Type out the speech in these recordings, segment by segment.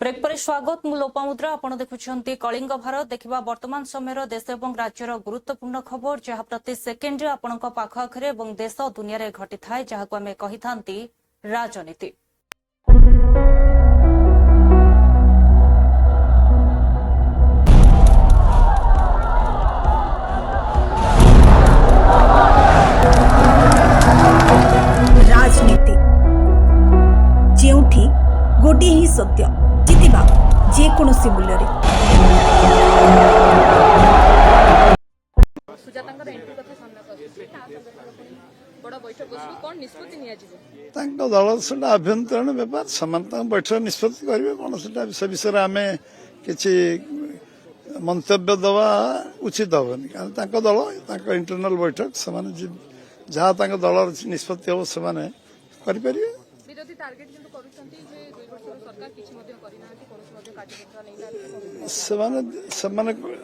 Break पर स्वागत मु लोपामुद्रा आपण देखुछंती कलिंग भारत देखिबा वर्तमान समय देश और राज्यर गुरुत्वपूर्ण खबर जहाँ प्रति सेकेंड आपणक पाखआखरे और देश दुनिया रे घटी थाए जहां आमे कहि थांती राजनीति। राजनीति जेउठी गोटे ही सत्य जितिबा जेकोसी मूल्य दल से आभ्यंतरण बेपार से बैठक निष्पत्ति करेंगे कौन से विषय आम कि मंतव्य दवा उचित हेनी कारण दल इंटरनल बैठक से जहाँ दल निष्पत्ति हम से करेंगे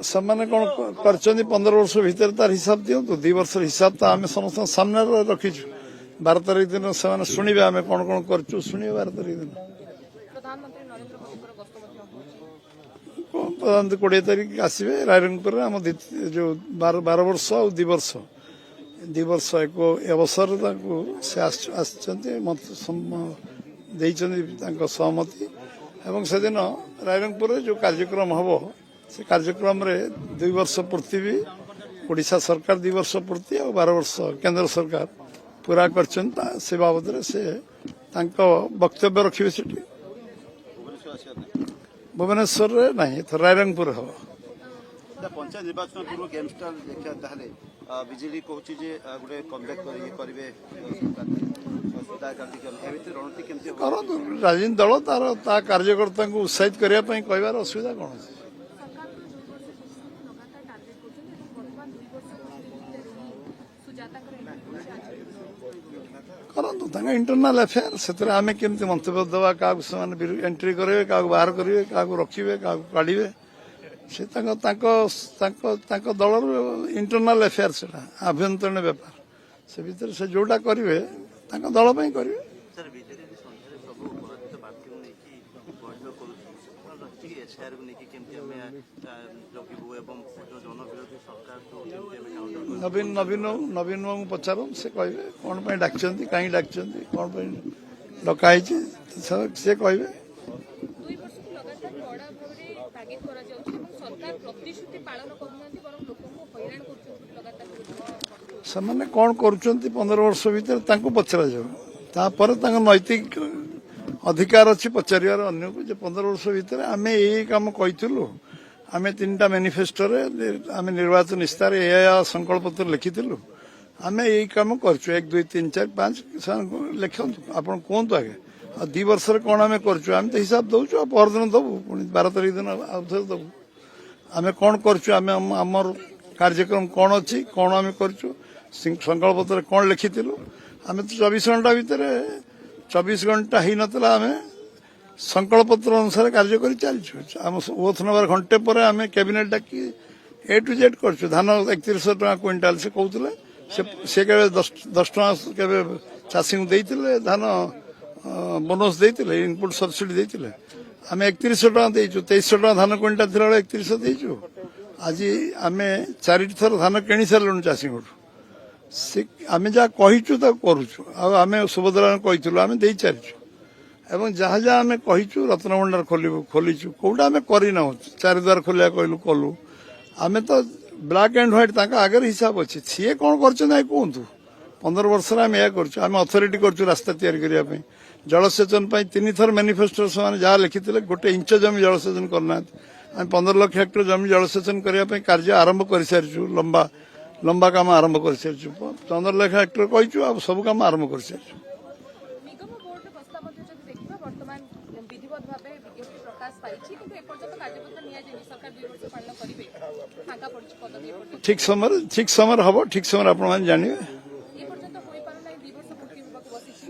ସେମାନେ कौन कर 15 वर्ष भीतर तार हिसाब दिंतु 2 वर्ष हिसाब तो आम समस्त सामने रखीचु 12 तारीख दिन से शुणे आम कौन कौन करूँ शुणे 12 तारीख दिन प्रधानमंत्री 20 तारीख आसवे रायरंगपुर आम जो 12 वर्ष और 2 वर्ष एक अवसर से सहमति एवं से दिन रायरंगपुर जो कार्यक्रम हम से कार्यक्रम रे 2 वर्ष पूर्ति भी ओडिशा सरकार 2 वर्ष पूर्ति और 12 वर्ष केंद्र सरकार पूरा कर से बाबद से वक्तव्य रखिए से भुवनेश्वर नहीं तो रायरंगपुर हम पंचायत निर्वाचन पूर्व गेमस्टार देखा बिजेडी कहूँ गोटे कमबैक करेंगे राजनीति दल तार कार्यकर्ता को उत्साहित करने कहबार असुविधा कौन है करूँ इंटरनाल अफेयर से आम केमती मंतव्य दवा क्या एंट्री करेंगे क्या बाहर करेंगे क्या रखिए क्या काढ़े से दल इंटरनाल अफेयर से आभ्यंतरण बेपार से भीतर से जोटा करेंगे दल करेंगे नवीन नवीन नवीन बाबू पचार से कहे कौन डाक कहीं डाक कौन डकाई से कहे से कौन करुँच 15 वर्ष भीतर पचरा जापर नैतिक अधिकार अच्छी पचार अन्य को 15 वर्ष भीतर आम यही कम कहीलु आम 3टा मैनिफेस्टो आम निर्वाचन इस्तार या संकल्प पत्र लिखिलु आम यही कम कर 1 2 3 4 5 लिखु आप कहतु आगे 2 वर्ष कौन आम कर तो हिसाब दौचु परदिन दबू पुणी 12 तारीख दिन आउे दबू आम कौन करमर कार्यक्रम कौन अच्छी कौन आम कर संकल्प पत्र कौन लिखिलु आम तो 24 घंटा भितर 24 घंटा ही नाला आम संकल्प पत्र अनुसार कार्य कर चलचु आम ओथ नबार घंटे पर आम cabinet Dawki A to Z कर धान 3100 टका क्विंटाल से कहते से 10 टका के चाषी को देते धान बोनस देते इनपुट सब्सिडी देते आम 3100 टका देचु 2300 टका धान क्विंटाल थी 3100 देचु आज आम 4 थर धान किणी सारू चाषी को आम जहाँ कहीचु करुचु आम सुभद्रा कही आम दे सारीचु एवं जहाँ जहाँ आम कहीचु रत्नभंडार खोलीचु कौटा आम करना 4 द्वार खोलिया कहलु कलु आम तो ब्लैक एंड व्हाइट आगे हिसाब अच्छे सी कौन कहतु 15 वर्ष आम यह करें अथॉरिटी कर रास्ता या जलसेचन 3 थर मैनिफेस्टो से जहाँ लिखी गोटे इंच जमी जलसेचन करना आम 15 लाख हेक्टर जमी जलसेचन करने कार्य आरंभ कर सारी लंबा लंबा काम आरंभ कर सारी 15 लाख हेक्टर कहीचु आ सब काम आरंभ कर सारी ठीक समय हम ठीक समय आपण जानिए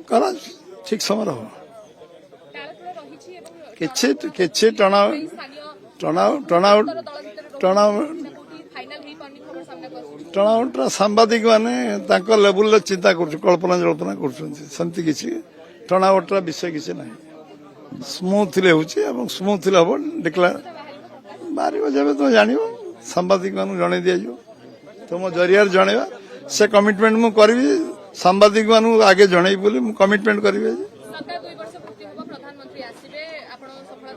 करा ठीक समय हम कि टर्नआउट सांबादिक माने लेवल चिंता कर कल्पना जल्पना कर टर्नआउट विषय किसी ना ସ୍ମୁଥଲି ହେଉଛି ଏବଂ ସ୍ମୁଥଲି ହବ ଡିକ୍ଲାର ବାହାରିବ ଯେବେ ତୁମେ ଜାଣିବ ସାମ୍ବାଦିକମାନଙ୍କୁ ଜଣାଇ ଦିଆଯିବ ତୁମ ଜରିଆରେ ଜଣାଇବା ସେ କମିଟମେଣ୍ଟ ମୁଁ କରିବି ସାମ୍ବାଦିକମାନଙ୍କୁ ଆଗେ ଜଣାଇବି ବୋଲି ମୁଁ କମିଟମେଣ୍ଟ କରିବି ଆଜି। ସରକାର 2 ବର୍ଷ ପୂର୍ତ୍ତି ହେବ ପ୍ରଧାନମନ୍ତ୍ରୀ ଆସିବେ ଆପଣ ସଫଳତାର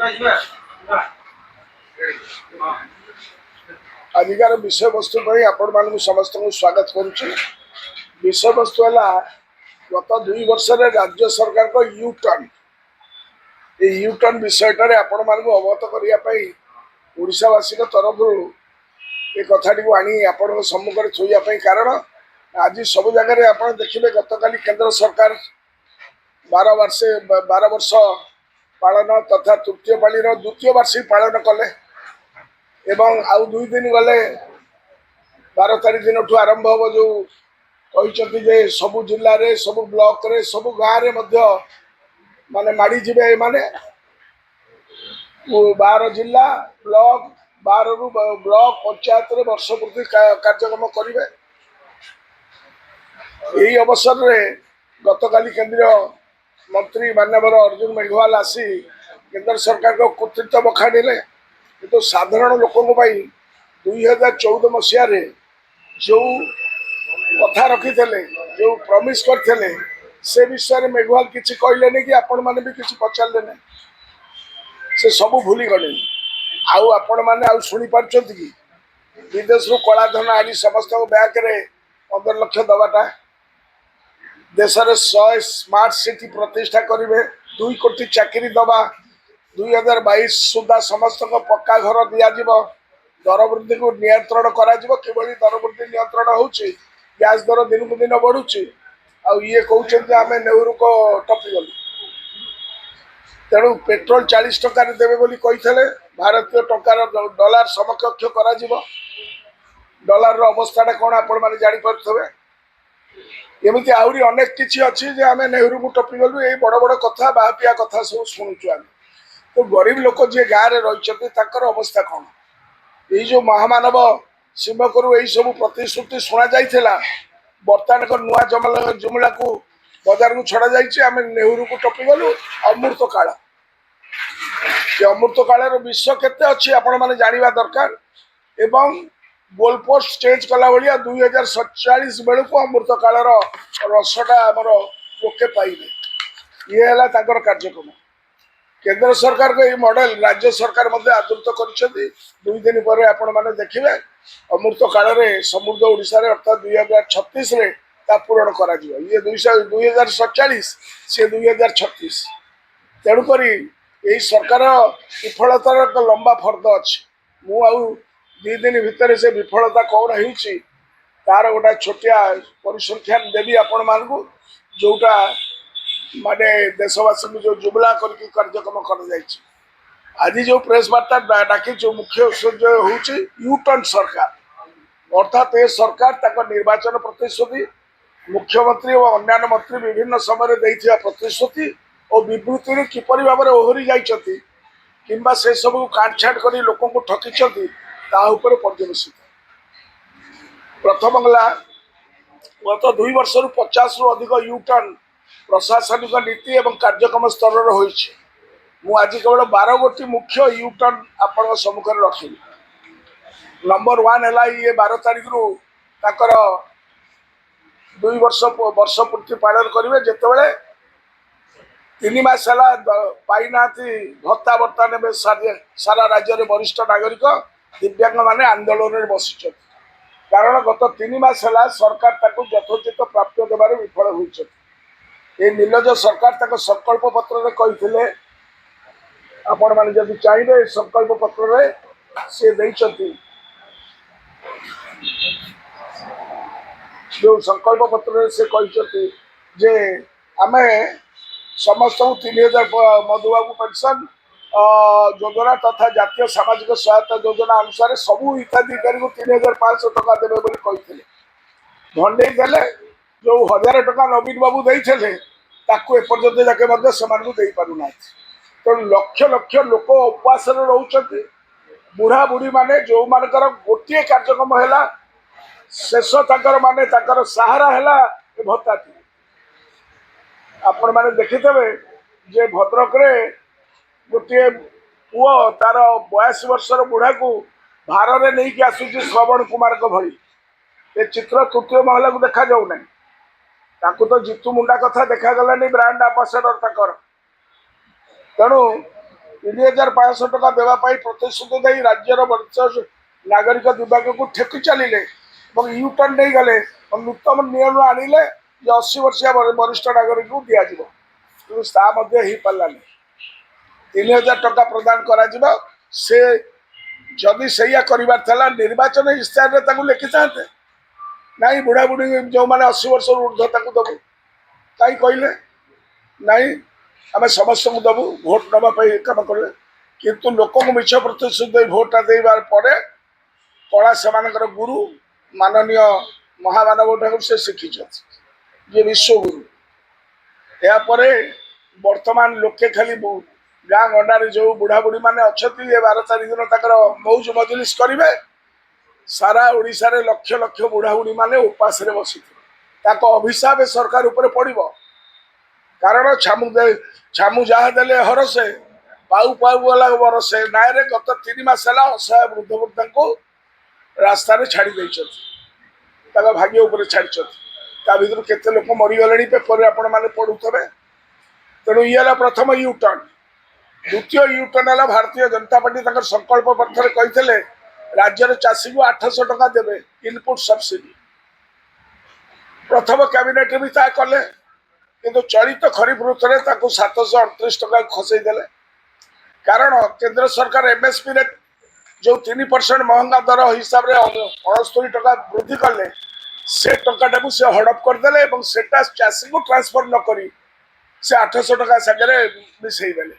ଗାଥା आजिकार विषय वस्तु पर आपण समस्त को स्वागत करुच्ची। विषय वस्तु है गत 2 वर्ष राज्य सरकार को यू टर्न यू टर्न विषय आपण मान अवगत करने ओडावासी तरफ ये कथा को आनी आपण सम्मुखें थोड़ा कारण आज सब जगह आप देखिए गत काली केंद्र सरकार 12 वर्ष पालन तथा तृतीय पाली द्वितीय वार्षिक पालन कले एवं आउ 2 दिन गले 12 तारीख दिन ठू आरंभ हम जो कहते जे सबु जिले रे सबु ब्लॉक रे सबु गाँव रे मध्य माने माड़ी जीवे माने 12 जिला ब्लॉक 12 रु ब्लॉक पंचायत रे वर्ष पूर्ति कार्यक्रम करेंगे। यही अवसर रे गतकाली केंद्रीय मंत्री मान्यवर अर्जुन मेघवाल आसी केंद्र सरकार को कर्तृत्व बखाड़े तो साधारण लोकों 2014 मसीह जो कथा रखी जो प्रमिश करते से विषय में मेघवाल किसी कहले कि आपण मैंने भी किसी पचारे ना से सब भूली गले आउ आपण मैंने आउ शुणी पार्टी कि विदेश रु कलाधन आनी समस्त बैंक रे 15 लाख दवाटा देश में 100 स्मार्ट सिटी प्रतिष्ठा करेंगे 2 कोटी चाकरी दबा 2022 सुधा समस्त को पक्का घर दिज्व दर वृद्धि को नियंत्रण करा किभली दर वृद्धि नियंत्रण होची गैस दर दिन को दिन बढ़ुची ये कहते आम नेहरू को टपीगलु तेणु पेट्रोल 40 टंका देवे बोली कही भारतीय टंकार डॉलर समकक्ष करा डॉलर रो अवस्था कौन आपण मैंने जापे एमती आहरी अनेक किसी अच्छी आम नेहरू को टपीगलु ये बड़ बड़ कथा बापिया कथा सब शुणुचु आम तो गरीब लोक जी गाँव में रही अवस्था कौन ये जो महामानव सिंहकरू यही सब प्रतिश्रुति शुणा जाइला बर्तमान को नुआ जुमला को बजार को छड़ा जाम नेहरू को टपीगलु अमृत काल अमृत काल विश्व केते अच्छी आपण मैंने जाना दरकार एवं गोलपोस्ट चेंज कला भाया 2047 बेलू अमृत काल रसटा आमर लोके पाइबे ये है कार्यक्रम केंद्र सरकार को ये मॉडल राज्य सरकार आदृत कर 2 दिन पर आपण मैंने देखिए अमृत काल में समृद्ध ओडिशा रे अर्थात 2036 रे ता पूरण करा जिवो ये 2047 से 2036 तेणुक यही सरकार विफलतार एक लंबा फर्द अच्छी मु आउ 2 दिन भितर से विफलता कौन होची तार गोटा छोटिया परिसंख्यान देवी आपण मानकु जोटा माने देशवासी को जो जुमला करके कार्यक्रम कर आज जो प्रेस वार्ता डाकी जो मुख्य उद्देश्य हूँ यू टर्न सरकार अर्थात ये सरकार तक निर्वाचन प्रतिश्रुति मुख्यमंत्री और अन्य मंत्री विभिन्न समय देथिया प्रतिश्रुति और विवृत्ति किपरि भाव में ओहरी जाइछथि किंबा से सब काटछाट कर लोक को ठकी पर्यवेसित प्रथम गला गत 2 वर्ष 50 रु अधिक यू टर्न प्रशासनिक नीति एवं कार्यक्रम स्तर मु आज केवल 12 गोटी मुख्य यू टर्न आपण सम्मुखें रखी नंबर 1 है ये 12 तारीख रु 2 वर्ष पूर्ति पालन करेंगे जितेबले 3 मास पाई ना भत्ता बर्तमान सारा राज्य में वरिष्ठ नागरिक दिव्यांग माने आंदोलन में बसी कारण गत 3 मास सरकार यथोचित प्राप्त देवार विफल होती ये नीलज सरकार तक संकल्प पत्र कही आपण मैंने जब चाहिए संकल्प पत्र से जो संकल्प पत्र से कही जे आम समस्त 3000 मधुबाबू पेंशन योजना तथा जातीय सामाजिक सहायता योजना अनुसार सबू हिताधिकारी को 3500 टका देवे कही भंडे देले जो 1000 टका नवीन बाबू देते एपर्यंत जाके दे पारना ତେଣୁ ଲକ୍ଷ ଲକ୍ଷ ଲୋକ ଉପବାସରେ ରହୁଛନ୍ତି। ବୁଢା ବୁଢୀ ମାନେ ଯୋଉମାନଙ୍କର ଗୋଟିଏ କାର୍ଯ୍ୟକ୍ରମ ହେଲା ଶେଷ ତାଙ୍କର ମାନେ ତାଙ୍କର ସାହାରା ହେଲା ଏ ଭତ୍ତାଟି। ଆପଣ ମାନେ ଦେଖିଥିବେ ଯେ ଭଦ୍ରକରେ ଗୋଟିଏ ପୁଅ ତାର 82 ବର୍ଷର ବୁଢାକୁ ଭାରରେ ନେଇକି ଆସୁଛି ଶ୍ରବଣ କୁମାରଙ୍କ ଭଳି। ଏ ଚିତ୍ର ତୃତୀୟ ମହଲାକୁ ଦେଖାଯାଉନାହିଁ। ତାଙ୍କୁ ତ ଜିତୁ ମୁଣ୍ଡା କଥା ଦେଖାଗଲାନି ବ୍ରାଣ୍ଡ ଆମ୍ବାସେଡର ତାଙ୍କର। ତେଣୁ 3,500 ଟଙ୍କା ଦେବା ପାଇଁ ପ୍ରତିଶ୍ରୁତି ଦେଇ ରାଜ୍ୟର ବରିଷ୍ଠ ନାଗରିକ ବିଭାଗକୁ ଠେକି ଚାଲିଲେ ଏବଂ ୟୁଟର୍ନ ନେଇଗଲେ ନୂତନ ନିୟମ ଆଣିଲେ ଯେ 80 ବର୍ଷିଆ ବରିଷ୍ଠ ନାଗରିକକୁ ଦିଆଯିବ, କିନ୍ତୁ ତା ମଧ୍ୟ ହେଇପାରିଲାନି। 3,000 ଟଙ୍କା ପ୍ରଦାନ କରାଯିବ। ସେ ଯଦି ସେଇଆ କରିବାର ଥିଲା ନିର୍ବାଚନ ଇସ୍ତାହାରରେ ତାକୁ ଲେଖିଥାନ୍ତେ, ନାଇଁ ବୁଢା ବୁଢୀ ଯୋଉମାନେ 80 ବର୍ଷରୁ ଉର୍ଦ୍ଧ୍ୱ ତାକୁ ଦେବୁ। କାହିଁ କହିଲେ ନାଇଁ ଆମେ ସମସ୍ତଙ୍କୁ ଦେବୁ, ଭୋଟ ନେବା ପାଇଁ କାମ କଲେ। କିନ୍ତୁ ଲୋକଙ୍କୁ ମିଛ ପ୍ରତିଶ୍ରୁତି ଦେଇ ଭୋଟଟା ଦେବାର ପରେ କଳା ସେମାନଙ୍କର ଗୁରୁ ମାନନୀୟ ମହାମାନବ ଠାରୁ ସେ ଶିଖିଛନ୍ତି, ଯିଏ ବିଶ୍ୱଗୁରୁ। ଏହାପରେ ବର୍ତ୍ତମାନ ଲୋକେ ଖାଲି ଗାଁ ଗଣ୍ଡାରେ ଯୋଉ ବୁଢା ବୁଢୀ ମାନେ ଅଛନ୍ତି, ଏ 12 ତାରିଖ ଦିନ ତାଙ୍କର ମୌଜ ମଜଲିସ କରିବେ। ସାରା ଓଡ଼ିଶାରେ ଲକ୍ଷ ଲକ୍ଷ ବୁଢା ବୁଢୀ ମାନେ ଉପାସରେ ବସିଥିବେ। ତାଙ୍କ ଅଭିଶାପ ସରକାର ଉପରେ ପଡିବ। କାରଣ ଛାମୁ ଯାହା ଦେଲେ ହରସେ, ପାଉ ପାଉ ଗଲା ବରସେ ନାଁରେ ଗତ 3 ମାସ ହେଲା ଅସହାୟ ବୃଦ୍ଧ ବୃଦ୍ଧାଙ୍କୁ ରାସ୍ତାରେ ଛାଡି ଦେଇଛନ୍ତି, ତାଙ୍କ ଭାଗ୍ୟ ଉପରେ ଛାଡିଛନ୍ତି। ତା ଭିତରୁ କେତେ ଲୋକ ମରିଗଲେଣି ପେପରରେ ଆପଣ ମାନେ ପଢୁଥିବେ। ତେଣୁ ଇଏ ହେଲା ପ୍ରଥମ ୟୁଟର୍ନ। ଦ୍ୱିତୀୟ ୟୁଟର୍ନ ହେଲା ଭାରତୀୟ ଜନତା ପାର୍ଟି ତାଙ୍କର ସଂକଳ୍ପ ପତ୍ରରେ କହିଥିଲେ ରାଜ୍ୟର ଚାଷୀକୁ 800 ଟଙ୍କା ଦେବେ ଇନପୁଟ ସବସିଡି। ପ୍ରଥମ କ୍ୟାବିନେଟରେ ବି ତାହା କଲେ, କିନ୍ତୁ ଚଳିତ ଖରିଫ ଋତୁରେ ତାକୁ 738 ଟଙ୍କା ଖସେଇ ଦେଲେ। କାରଣ କେନ୍ଦ୍ର ସରକାର MSP ରେ ଯୋଉ 3% ମହଙ୍ଗା ଦର ହିସାବରେ 69 ଟଙ୍କା ବୃଦ୍ଧି କଲେ, ସେ ଟଙ୍କାଟାକୁ ସେ ହଡପ କରିଦେଲେ ଏବଂ ସେଟା ଚାଷୀକୁ ଟ୍ରାନ୍ସଫର ନ କରି ସେ 800 ଟଙ୍କା ସାଙ୍ଗରେ ମିଶେଇ ଦେଲେ।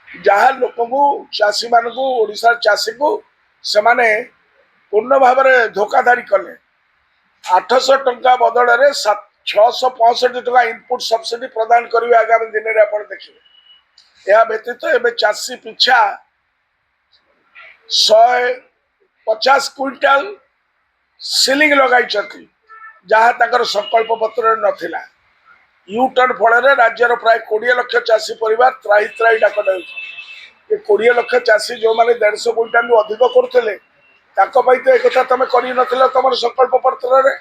ଯାହା ଲୋକଙ୍କୁ ଚାଷୀ ମାନଙ୍କୁ ଓଡ଼ିଶାର ଚାଷୀକୁ ସେମାନେ ପୂର୍ଣ୍ଣ ଭାବରେ ଧୋକାଧାରୀ କଲେ। 800 ଟଙ୍କା ବଦଳରେ 665 ଟଙ୍କା ଇନପୁଟ ସବସିଡି ପ୍ରଦାନ କରିବେ ଆଗାମୀ ଦିନରେ ଆପଣ ଦେଖିବେ। ଏହା ବ୍ୟତୀତ ଏବେ ଚାଷୀ ପିଛା 150 କ୍ୱିଣ୍ଟାଲ ସିଲିଂ ଲଗାଇଛନ୍ତି, ଯାହା ତାଙ୍କର ସଂକଳ୍ପ ପତ୍ରରେ ନଥିଲା। ୟୁଟର୍ନ ଫଳରେ ରାଜ୍ୟର ପ୍ରାୟ 20 ଲକ୍ଷ ଚାଷୀ ପରିବାର ତ୍ରାହି ତ୍ରାହି ଡାକ ଦେଉଛି। ଏ 20 ଲକ୍ଷ ଚାଷୀ ଯୋଉମାନେ 150 କ୍ୱିଣ୍ଟାଲରୁ ଅଧିକ କରୁଥିଲେ, ତାଙ୍କ ପାଇଁ ତ ଏକଥା ତମେ କରିନଥିଲ ତମର ସଂକଳ୍ପ ପତ୍ରରେ।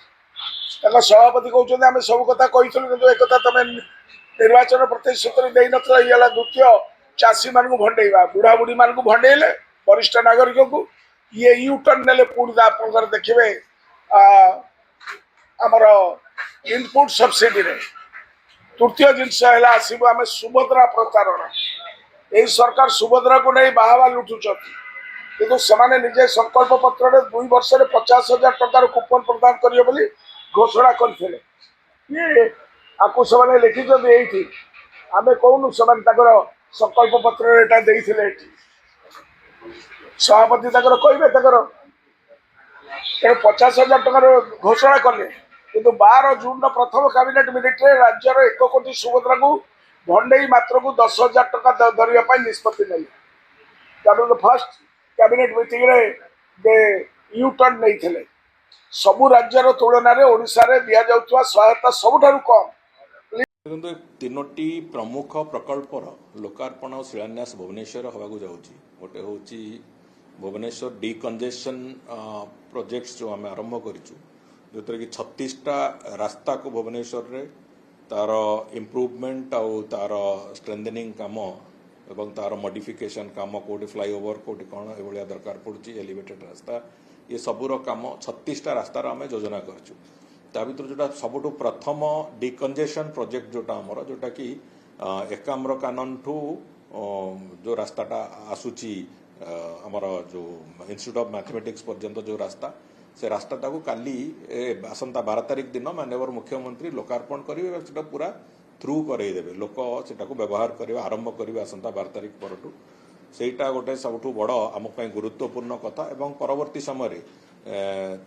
ତାଙ୍କ ସଭାପତି କହୁଛନ୍ତି ଆମେ ସବୁ କଥା କହିଥିଲୁ, କିନ୍ତୁ ଏକଥା ତମେ ନିର୍ବାଚନ ପ୍ରତିଶ୍ରୁତିରେ ଦେଇନଥିଲ। ଇଏ ହେଲା ଦ୍ୱିତୀୟ ଚାଷୀ ମାନଙ୍କୁ ଭଣ୍ଡେଇବା। ବୁଢା ବୁଢୀ ମାନଙ୍କୁ ଭଣ୍ଡେଇଲେ, ବରିଷ୍ଠ ନାଗରିକଙ୍କୁ। ଇଏ ୟୁଟର୍ନ ନେଲେ ପୁଣି ଆପଣଙ୍କର ଦେଖିବେ ଆମର ଇନପୁଟ ସବସିଡିରେ। ତୃତୀୟ ଜିନିଷ ହେଲା ଆସିବ ଆମେ ସୁଭଦ୍ରା ପ୍ରତାରଣା। ଏହି ସରକାର ସୁଭଦ୍ରାକୁ ନେଇ ବାହାବା ଲୁଟୁଛନ୍ତି, କିନ୍ତୁ ସେମାନେ ନିଜେ ସଂକଳ୍ପ ପତ୍ରରେ 2 ବର୍ଷରେ 50,000 ଟଙ୍କାର କୁପନ ପ୍ରଦାନ କରିବେ ବୋଲି ଘୋଷଣା କରିଥିଲେ। ଆକୁ ସେମାନେ ଲେଖିଛନ୍ତି ଏଇଠି, ଆମେ କହୁନୁ, ସେମାନେ ତାଙ୍କର ସଂକଳ୍ପ ପତ୍ରରେ ଏଟା ଦେଇଥିଲେ। ଏଠି ସଭାପତି ତାଙ୍କର କହିବେ ତାଙ୍କର 50,000 ଟଙ୍କାର ଘୋଷଣା କଲେ, କିନ୍ତୁ 12 ଜୁନର ପ୍ରଥମ କ୍ୟାବିନେଟ ମିଟିଂରେ ରାଜ୍ୟର 1 କୋଟି ସୁଭଦ୍ରାକୁ ଭଣ୍ଡେଇ ମାତ୍ରକୁ 10,000 ଟଙ୍କା ଧରିବା ପାଇଁ ନିଷ୍ପତ୍ତି ନେଲେ। ଫାର୍ଷ୍ଟ କ୍ୟାବିନେଟ ମିଟିଂରେ ୟୁଟର୍ନ ନେଇଥିଲେ। ସବୁ ରାଜ୍ୟର ତୁଳନାରେ ଓଡ଼ିଶାରେ ଦିଆଯାଉଥିବା ସହାୟତା ସବୁଠାରୁ କମ୍। ଦେଖନ୍ତୁ, ତିନୋଟି ପ୍ରମୁଖ ପ୍ରକଳ୍ପର ଲୋକାର୍ପଣ ଆଉ ଶିଳାନ୍ୟାସ ଭୁବନେଶ୍ୱର ହେବାକୁ ଯାଉଛି। ଗୋଟେ ହେଉଛି ଭୁବନେଶ୍ୱର ଡିକଞ୍ଜେସନ ପ୍ରୋଜେକ୍ଟସ୍ ଯେଉଁ ଆମେ ଆରମ୍ଭ କରିଛୁ, ଯେଉଁଥିରେ କି 36ଟା ରାସ୍ତାକୁ ଭୁବନେଶ୍ୱରରେ ତାର ଇମ୍ପ୍ରୁଭମେଣ୍ଟ ଆଉ ତାର ଷ୍ଟ୍ରେନ୍ଥେନିଂ କାମ ଏବଂ ତାର ମଡିଫିକେସନ କାମ, କୋଉଠି ଫ୍ଲାଇଓଭର କୋଉଠି କ'ଣ ଏଭଳିଆ ଦରକାର ପଡୁଛି, ଏଲିଭେଟେଡ୍ ରାସ୍ତା, ଏ ସବୁର କାମ 36ଟା ରାସ୍ତାର ଆମେ ଯୋଜନା କରିଛୁ। ତା ଭିତରୁ ଯୋଉଟା ସବୁଠୁ ପ୍ରଥମ ଡିକଞ୍ଜେସନ ପ୍ରୋଜେକ୍ଟ ଯୋଉଟା ଆମର, ଯୋଉଟା କି ଏକାମ୍ର କାନନଠୁ ଯୋଉ ରାସ୍ତାଟା ଆସୁଛି ଆମର ଯୋଉ ଇନଷ୍ଟିଚ୍ୟୁଟ୍ ଅଫ୍ ମ୍ୟାଥମେଟିକ୍ସ ପର୍ଯ୍ୟନ୍ତ ଯୋଉ ରାସ୍ତା, ସେ ରାସ୍ତାଟାକୁ କାଲି ଆସନ୍ତା 12 ତାରିଖ ଦିନ ମାନ୍ୟବର ମୁଖ୍ୟମନ୍ତ୍ରୀ ଲୋକାର୍ପଣ କରିବେ ଏବଂ ସେଟା ପୁରା ଥ୍ରୁ କରେଇଦେବେ। ଲୋକ ସେଟାକୁ ବ୍ୟବହାର କରିବେ, ଆରମ୍ଭ କରିବେ ଆସନ୍ତା 12 ତାରିଖ ପରଠୁ। ସେଇଟା ଗୋଟେ ସବୁଠୁ ବଡ଼ ଆମ ପାଇଁ ଗୁରୁତ୍ୱପୂର୍ଣ୍ଣ କଥା। ଏବଂ ପରବର୍ତ୍ତୀ ସମୟରେ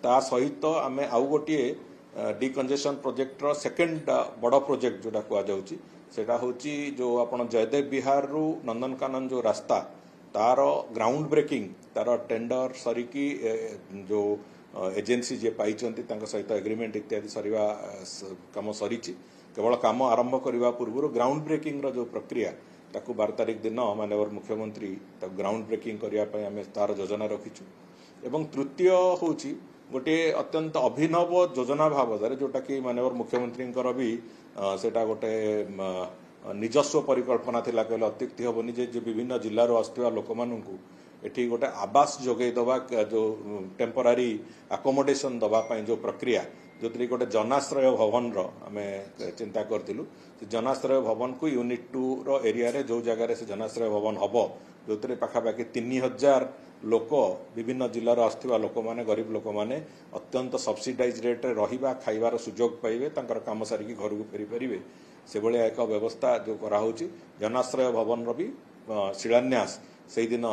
ତା ସହିତ ଆମେ ଆଉ ଗୋଟିଏ ଡିକଞ୍ଜେସନ ପ୍ରୋଜେକ୍ଟର ସେକେଣ୍ଡ ବଡ଼ ପ୍ରୋଜେକ୍ଟ ଯୋଉଟା କୁହାଯାଉଛି, सेटा होची जो आपण जयदेव बिहार रु नंदनकानन जो रास्ता तार ग्राउंड ब्रेकिंग तार टेंडर सरिकी जो एजेंसी जे पाइचंती तांका सहित एग्रीमेंट इत्यादि सरीवा काम सरीची केवल काम आरंभ करने पूर्व ग्राउंड ब्रेकिंग रो जो प्रक्रिया ताकू 12 तारिख दिन माननीय मुख्यमंत्री ग्राउंड ब्रेकिंग करने आम तार योजना रखीचु एवं तृतीय होची गोटे अत्यंत अभिनव योजना भावधारे जोटा कि माननीय मुख्यमंत्री भी सेटा गोटे निजस्व परिकल्पना थिला कहले अत्युक्ति हेनी जे विभिन्न जिल्लार आसुवा लोक मानू एठी गोटे आवास जोगे दवा जो टेम्परारी आकोमोडेशन दवाई जो प्रक्रिया जो गोटे जनाश्रय भवन आम चिंता करूँ जनाश्रय भवन को यूनिट 2 रो एरिया रे जो जगह से जनाश्रय भवन हम जो पाखापाखि 3000 लोक विभिन्न जिलार आसुवा लोक मैंने गरीब लोक मैंने अत्यंत सब्सिडाइज रेट रहा खाइबार सुजोग पाइबे तांकर काम सारिकी घर को फेरी पारे से भाया एक व्यवस्था जो कराऊँच जनाश्रय भवन भी शिलान्यास से दिन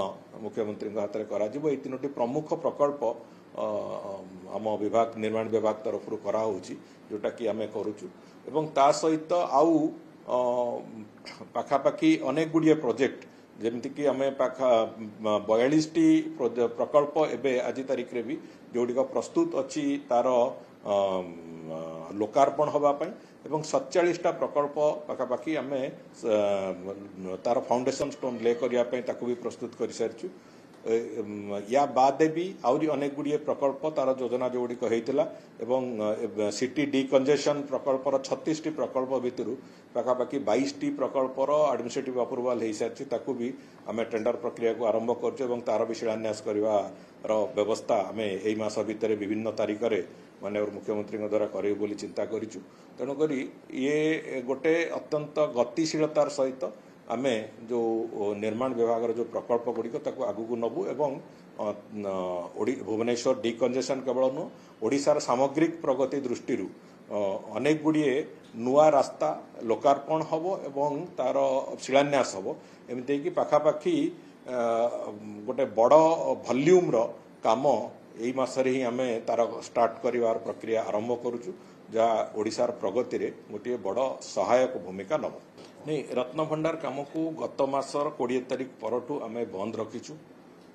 मुख्यमंत्री हाथ में करा ये 3टी प्रमुख प्रकल्प आम विभाग निर्माण विभाग तरफ कराऊँच जोटा कि आम करुचु एवं ता सहित आउ पाखापाखि अनेक गुड़िए प्रोजेक्ट जमती कि आम पाखा 42टी प्रकल्प एवं आज तारीख रे भी जोड़िक प्रस्तुत अच्छी तार लोकार्पण होगापाई एवं 47टा प्रकल्प पाखापाखि आम तार फाउंडेशन स्टोन ले करने भी प्रस्तुत कर सारी या बाद भी आहरी अनेक गुड़िए प्रकल्प तार योजना जोड़िक होता एवं सिटी डिकंजेशन प्रकल्पर 36टी प्रकल्प भितर पाखापाखि 22टी प्रकल्पर एडमिनिस्ट्रेटिव अप्रूवाल हो सारी ताकू भी आम टेंडर प्रक्रिया को आरंभ कर तार भी शिलान्यास कर व्यवस्था आम यही मास भितर विभिन्न तारीख में माननीय मुख्यमंत्री द्वारा करें बोली चिंता करूँ तेणुक ये गोटे अत्यंत गतिशीलतार सहित आम जो निर्माण विभाग जो प्रकल्प गुड़िक आगू को नबू एवं भुवनेश्वर डिकंजेशन केवल नुह ओडिशार सामग्रिक प्रगति दृष्टि अनेक गुड़िए नुआ रास्ता लोकार्पण हम एवं तार शिलान्यास हम एमती कि पाखापाखि गोटे बड़ भल्यूम काम यही मासरे ही आम तार स्टार्ट कर प्रक्रिया आरंभ करुचु जहाँ ओडिशार प्रगति रे गोटे बड़ सहायक भूमिका नब नहीं रत्न भंडार काम को गत मासर 20 तारिख परठू आम बंद रखीचु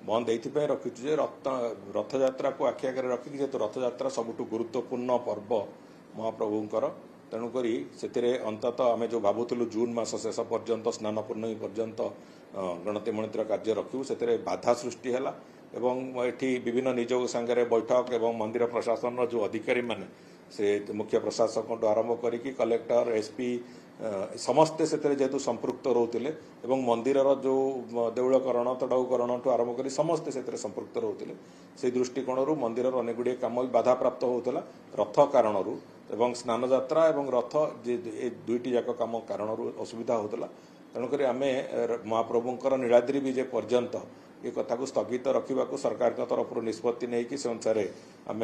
बंद ये रखीचु जे रथयात्रा को आखि आगे रखिक जेहेतु रथयात्रा सबुठु गुरुत्वपूर्ण पर्व महाप्रभुंकर तेणुक से अंतत आम जो भावुलु जून मास शेष पर्यंत स्नान पूर्णमी पर्यंत गणति मणितर कार्य रखू से बाधा सृष्टि है एवं एठी विभिन्न निजोग सांगे बैठक एवं मंदिर प्रशासन जो अधिकारी माने से मुख्य प्रशासक आरंभ करिकी कलेक्टर एसपी समस्ते से जेहेतु संपृक्त रोते एवं मंदिर जो देउलकरण तड़ाऊकरण ठू आरंभ कर समस्ते से संपृक्त रोते से दृष्टिकोण मंदिर अनेक गुड़िए काम भी बाधा प्राप्त होता रथ कारण एवं स्नान यात्रा एवं रथ दुईटी जाक काम कारण असुविधा होता तेणुक आम महाप्रभुंकर नीलाद्री विजय पर्यंत ये कथा को स्थगित रखा सरकार तरफ निष्पत्ति नहीं कि से अनुसार आम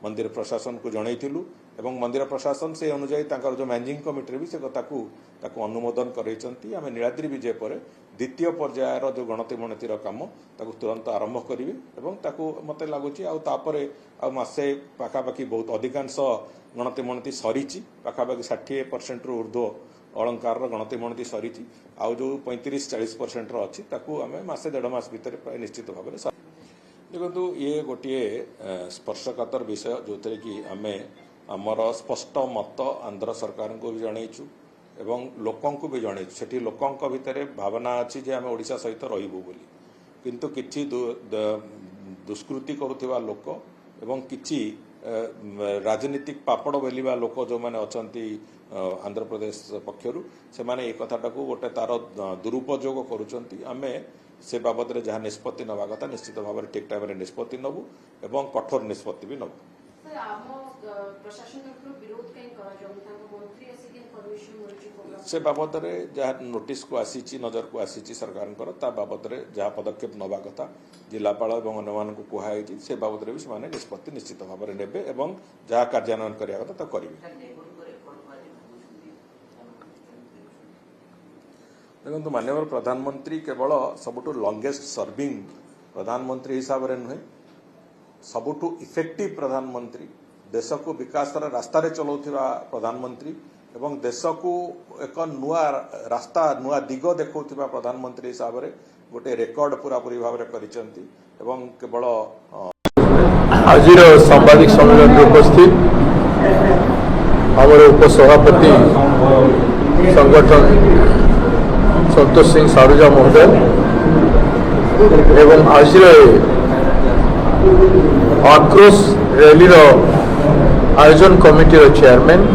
मंदिर प्रशासन को जनईलु एवं मंदिर प्रशासन से अनुजाई जो मैनेजिंग कमिटी भी से कथा को अनुमोदन करते आम नीलाद्री विजय पर द्वितीय पर्यायर जो गणति मणतिर काम तुरंत आरंभ करी मत लगुच आसे पाखापाखि बहुत अधिकांश गणति मणति सरी पाखापाखि 60% रु ऊर्ध्व अलंकार गणति मणति सरी आउ जो 35-40% अच्छी आम मसे 1.5 मास भितर निश्चित भाव में देखो ये गोटे स्पर्शकातर विषय जो थे कि आम आमर स्पष्ट मत आंध्र सरकार को भी जनईचु एवं लोकों को भी जनईचु सेठी लोकों भितर भावना अच्छी जे आम ओडिशा सहित रहिबु बोली किंतु किछि दुष्कृति करुवा लोक एवं किछि राजनीतिक पापड़ बेलिबा लोक जो माने अछंती आंध्र प्रदेश पक्षरु से माने एक कथाटा को गोटे तार दुरुपयोग करुचंती आमे से बाबद रे जहाँ निष्पत्ति नवा कथा निश्चित भाव में ठीक टाइम निष्पत्ति नबू एवं कठोर निष्पत्ति भी नबू से बाबद रे जहाँ नोटिस को आसी नजर को आसी सरकार बाबद रे जहाँ पदक्षेप नवा कथा जिलापाल और अन्य कहुई से बाबद रे भी से निष्पत्ति निश्चित भाव में नेबे एवं जहाँ कार्यान्वयन करिया कथा करेंगे। देखो माननीय प्रधानमंत्री केवल सबुठु लॉन्गेस्ट सर्विंग प्रधानमंत्री हिसाब से नुहे सबुठु इफेक्टिव प्रधानमंत्री देश को विकास रास्तार चलाउथिबा प्रधानमंत्री ଏବଂ ଦେଶକୁ ଏକ ନୂଆ ରାସ୍ତା ନୂଆ ଦିଗ ଦେଖାଉଥିବା ପ୍ରଧାନମନ୍ତ୍ରୀ ହିସାବରେ ଗୋଟେ ରେକର୍ଡ ପୁରାପୁରି ଭାବରେ କରିଛନ୍ତି ଏବଂ କେବଳ ଆଜିର ସାମ୍ବାଦିକ ସମ୍ମିଳନୀରେ ଉପସ୍ଥିତ ଆମର ଉପସଭାପତି ସଂଗଠନ ସନ୍ତୋଷ ସିଂ ସାରୁଜା ମହୋଦୟ ଏବଂ ଆଜିର ଆକ୍ରୋଶ ର୍ୟାଲିର ଆୟୋଜନ କମିଟିର ଚେୟାରମ୍ୟାନ୍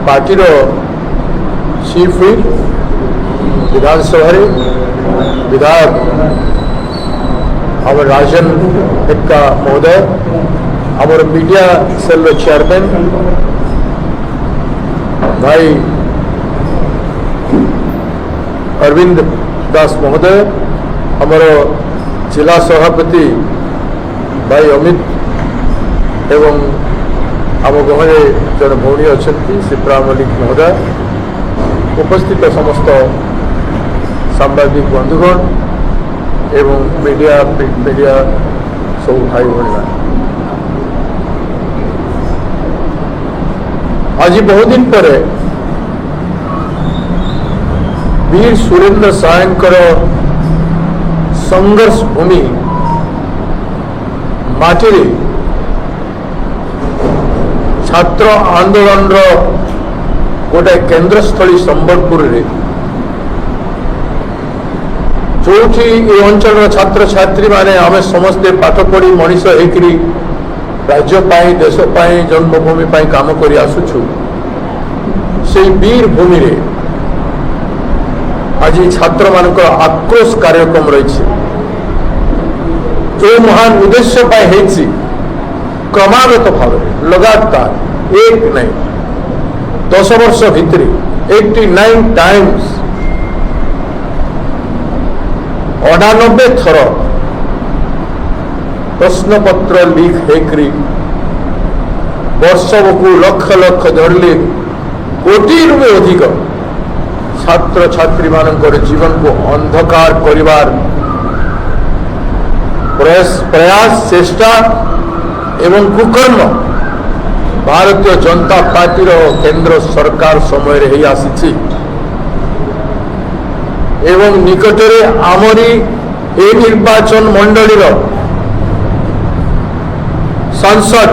ପାର୍ଟିର ଚିଫ୍ ହୁଇପ୍ ବିଧାନସଭାରେ ବିଧାୟକ ଆମର ରାଜନ ହେକ୍କା ମହୋଦୟ ଆମର ମିडिया ସେଲ୍ର ଚେୟାରମ୍ୟାନ୍ ଭାଇ ଅରବିନ୍ଦ ଦାସ ମହୋଦୟ ଆମର ଜିଲ୍ଲା ସଭାପତି ଭାଇ ଅମିତ ଏବଂ ଆମ ଗହରେ ଜଣେ ଭଉଣୀ ଅଛନ୍ତି ଶିପ୍ରା ମଲ୍ଲିକ ମହୋଦୟ ଉପସ୍ଥିତ ସମସ୍ତ ସାମ୍ବାଦିକ ବନ୍ଧୁଗଣ ଏବଂ ମିଡ଼ିଆ ପ୍ରିଣ୍ଟ ମିଡ଼ିଆ ସବୁ ଭାଇ ଭଉଣୀମାନେ ଆଜି ବହୁଦିନ ପରେ ବୀର ସୁରେନ୍ଦ୍ର ସାଏଙ୍କର ସଂଘର୍ଷ ଭୂମି ମାଟିରେ ଛାତ୍ର ଆନ୍ଦୋଳନର ଗୋଟାଏ କେନ୍ଦ୍ରସ୍ଥଳୀ ସମ୍ବଲପୁରରେ ଯୋଉଠି ଏ ଅଞ୍ଚଳର ଛାତ୍ରଛାତ୍ରୀମାନେ ଆମେ ସମସ୍ତେ ପାଠ ପଢ଼ି ମଣିଷ ହେଇକରି ରାଜ୍ୟ ପାଇଁ ଦେଶ ପାଇଁ ଜନ୍ମଭୂମି ପାଇଁ କାମ କରି ଆସୁଛୁ ସେଇ ବୀର ଭୂମିରେ ଆଜି ଛାତ୍ରମାନଙ୍କର ଆକ୍ରୋଶ କାର୍ଯ୍ୟକ୍ରମ ରହିଛି ଯେଉଁ ମହାନ ଉଦ୍ଦେଶ୍ୟ ପାଇଁ ହେଇଛି କ୍ରମାଗତ ଭାବରେ ଲଗାତାର ଏକ ନାହିଁ 10 ବର୍ଷ ଭିତରେ 89 ଟାଇମ୍ସ 98 ଥର ପ୍ରଶ୍ନପତ୍ର ଲିକ୍ ହେଇକରି ବର୍ଷକୁ ଲକ୍ଷ ଲକ୍ଷ ଧରିଲେ କୋଟିରୁ ବି ଅଧିକ ଛାତ୍ରଛାତ୍ରୀମାନଙ୍କର ଜୀବନକୁ ଅନ୍ଧକାର କରିବାର ପ୍ରୟାସ ଚେଷ୍ଟା ଏବଂ କୁକର୍ମ ଭାରତୀୟ ଜନତା ପାର୍ଟିର କେନ୍ଦ୍ର ସରକାର ସମୟରେ ହେଇ ଆସିଛି ଏବଂ ନିକଟରେ ଆମରି ଏ ନିର୍ବାଚନ ମଣ୍ଡଳୀର ସାଂସଦ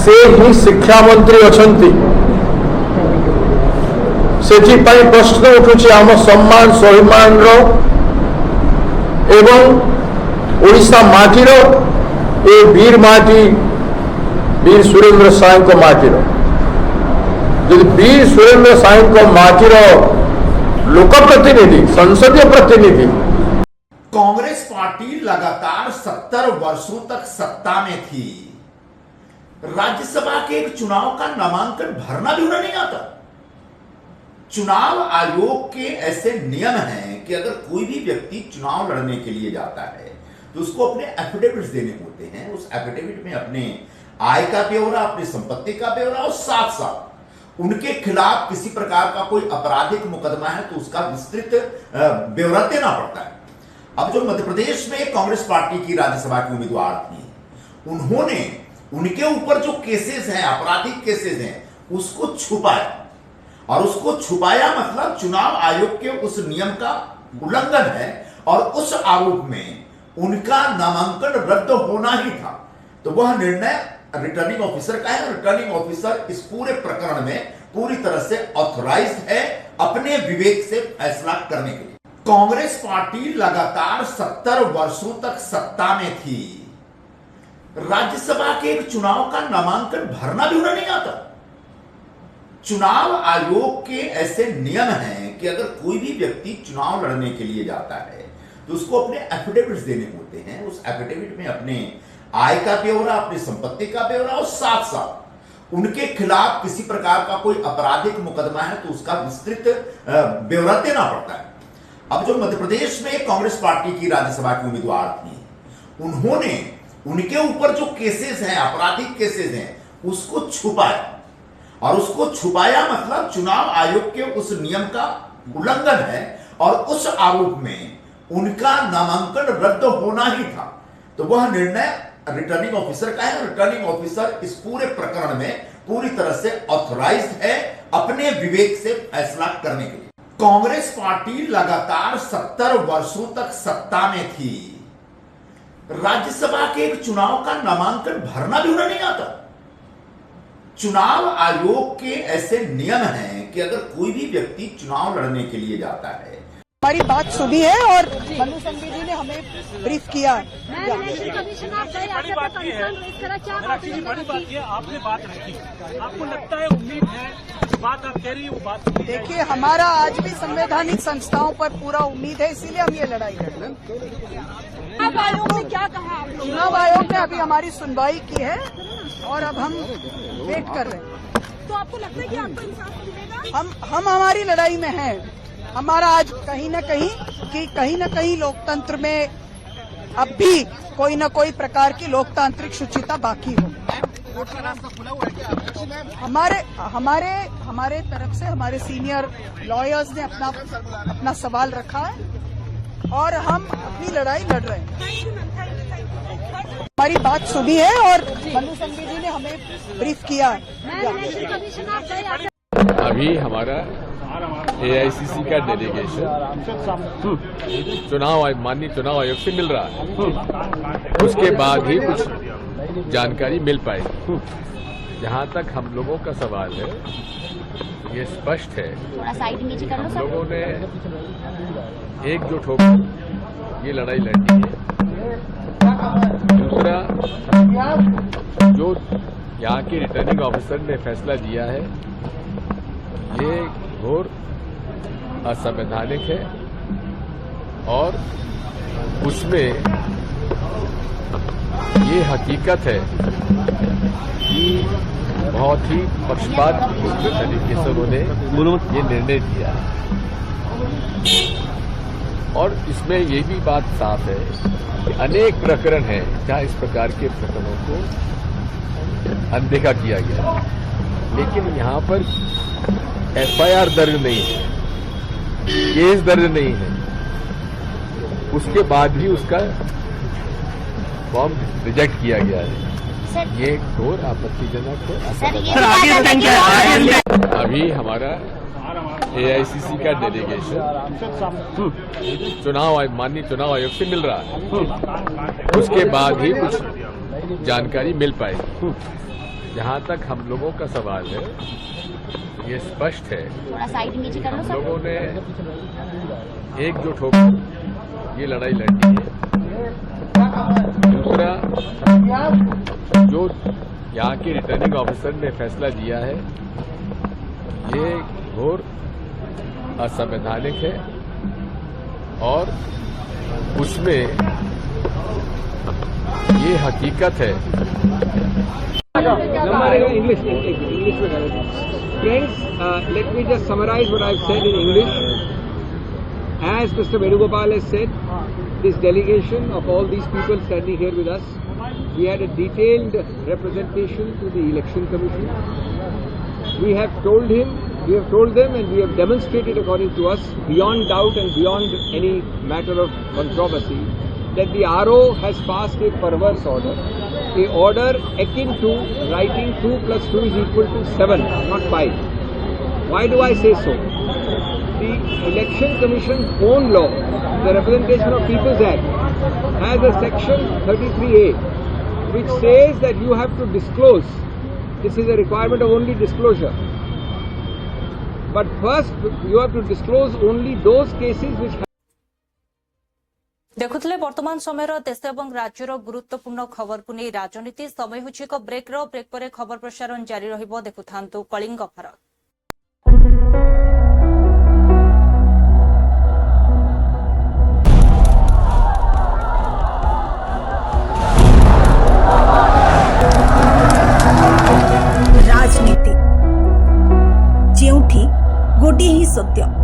ସେ ହିଁ ଶିକ୍ଷାମନ୍ତ୍ରୀ ଅଛନ୍ତି ସେଥିପାଇଁ ପ୍ରଶ୍ନ ଉଠୁଛି ଆମ ସମ୍ମାନ ସ୍ୱାଭିମାନର ଏବଂ ଓଡ଼ିଶା ମାଟିର ଏ ବୀର ମାଟି ବୀର ସୁରେନ୍ଦ୍ର ସାଏଙ୍କ ମାଟିର ଯଦି ବୀର ସୁରେନ୍ଦ୍ର ସାଏଙ୍କ ମାଟିର लोक प्रतिनिधि संसदीय प्रतिनिधि कांग्रेस पार्टी लगातार 70 वर्षों तक सत्ता में थी राज्यसभा के एक चुनाव का नामांकन भरना भी उन्हें नहीं आता चुनाव आयोग के ऐसे नियम हैं कि अगर कोई भी व्यक्ति चुनाव लड़ने के लिए जाता है तो उसको अपने एफिडेविट्स देने होते हैं उस एफिडेविट में अपने आय का ब्यौरा अपनी संपत्ति का ब्यौरा और साथ साथ उनके खिलाफ किसी प्रकार का कोई आपराधिक मुकदमा है तो उसका विस्तृत ब्यौरा देना पड़ता है अब जो मध्य प्रदेश में कांग्रेस पार्टी की राज्यसभा की उम्मीदवार थी उन्होंने उनके ऊपर जो केसेस हैं आपराधिक केसेस हैं उसको छुपाया और उसको छुपाया मतलब चुनाव आयोग के उस नियम का उल्लंघन है और उस आरोप में उनका नामांकन रद्द होना ही था तो वह निर्णय रिटर्निंग ऑफिसर का है रिटर्निंग ऑफिसर इस पूरे प्रकरण में पूरी तरह से ऑथराइज्ड है अपने विवेक से फैसला करने के लिए कांग्रेस पार्टी लगातार 70 वर्षों तक सत्ता में थी राज्यसभा के एक चुनाव का नामांकन भरना भी उन्हें नहीं आता चुनाव आयोग के ऐसे नियम हैं कि अगर कोई भी व्यक्ति चुनाव लड़ने के लिए जाता है तो उसको अपने एफिडेविट्स देने होते हैं उस एफिडेविट में अपने आय का ब्यौरा अपनी संपत्ति का ब्यौरा और साथ साथ उनके खिलाफ किसी प्रकार का कोई आपराधिक मुकदमा है तो उसका विस्तृत ब्यौरा देना पड़ता है अब जो मध्य प्रदेश में कांग्रेस पार्टी की राज्यसभा की उम्मीदवार थी उन्होंने उनके ऊपर जो केसेस हैं आपराधिक केसेस हैं उसको छुपाया और उसको छुपाया मतलब चुनाव आयोग के उस नियम का उल्लंघन है और उस आरोप में उनका नामांकन रद्द होना ही था तो वह निर्णय रिटर्निंग ऑफिसर का है। रिटर्निंग ऑफिसर इस पूरे प्रकरण में पूरी तरह से ऑथराइज्ड है अपने विवेक से फैसला करने के लिए। कांग्रेस पार्टी लगातार 70 वर्षों तक सत्ता में थी। राज्यसभा के एक चुनाव का नामांकन भरना भी उन्हें नहीं आता। चुनाव आयोग के ऐसे नियम हैं कि अगर कोई भी व्यक्ति चुनाव लड़ने के लिए जाता है, हमारी बात सुनी है और मनु संघवी जी ने हमें ब्रीफ किया है। आपने बात रखी, आपको लगता है, उम्मीद है, बात आप कह रही है वो बात। देखिए, हमारा आज भी संवैधानिक संस्थाओं पर पूरा उम्मीद है, इसीलिए हम ये लड़ाई लड़ रहे हैं। चुनाव आयोग ने क्या कहा? चुनाव आयोग ने अभी हमारी सुनवाई की है और अब हम वेट कर रहे हैं। तो आपको लगता है कि आपको इंसाफ मिलेगा? हम हमारी लड़ाई में हैं। हमारा आज कहीं न कहीं लोकतंत्र में अब भी कोई न कोई प्रकार की लोकतांत्रिक शुचिता बाकी हो। हमारे तरफ से हमारे सीनियर लॉयर्स ने अपना सवाल रखा है और हम अपनी लड़ाई लड़ रहे हैं। हमारी बात सुनी है और मनु संघवी जी ने हमें ब्रीफ किया है। अभी हमारा AICC का डेलीगेशन माननीय चुनाव आयोग से मिल रहा है। उसके बाद ही कुछ जानकारी मिल पाएगी। जहां तक हम लोगों का सवाल है, ये स्पष्ट है, हम लोगों ने एकजुट होकर ये लड़ाई लड़नी है। दूसरा, जो यहाँ के रिटर्निंग ऑफिसर ने फैसला दिया है, ये घोर असंवैधानिक है और उसमें ये हकीकत है कि बहुत ही पक्षपात तरीके से उन्होंने ये निर्णय दिया है। और इसमें ये भी बात साफ है कि अनेक प्रकरण हैं जहां इस प्रकार के प्रकरणों को अनदेखा किया गया, लेकिन यहाँ पर FIR दर्ज नहीं है, केस दर्ज नहीं है, उसके बाद भी उसका फॉर्म रिजेक्ट किया गया है। ये घोर आपत्तिजनक है। अभी हमारा AICC का डेलीगेशन माननीय चुनाव आयोग से मिल रहा है। उसके बाद ही कुछ जानकारी मिल पाएगी। जहां तक हम लोगों का सवाल है, ये स्पष्ट है, हम लोगों ने एकजुट होकर ये लड़ाई लड़नी है। दूसरा, जो यहाँ के रिटर्निंग ऑफिसर ने फैसला दिया है, ये घोर असंवैधानिक है और उसमें ये हकीकत है। English Friends, let me just summarize what I've said in English. As Mr. Venugopal has said, this delegation of all these people standing here with us, we had a detailed representation to the Election Commission. We have told them and we have demonstrated according to us, beyond doubt and beyond any matter of controversy, that the RO has passed a perverse order. A order akin to writing 2 plus 2 is equal to 7, not 5. Why do I say so? The Election Commission's own law, the Representation of People's Act, has a section 33A, which says that you have to disclose. This is a requirement of only disclosure. But first, you have to disclose only those cases which देखुले वर्तमान समय देश और राज्यर गुरुत्वपूर्ण खबर को नहीं राजनीति समय हो एक ब्रेक पर खबर प्रसारण जारी रहिबो। देखुथांतु कलिंग भारत। राजनीति जेउठी गोटे ही सत्य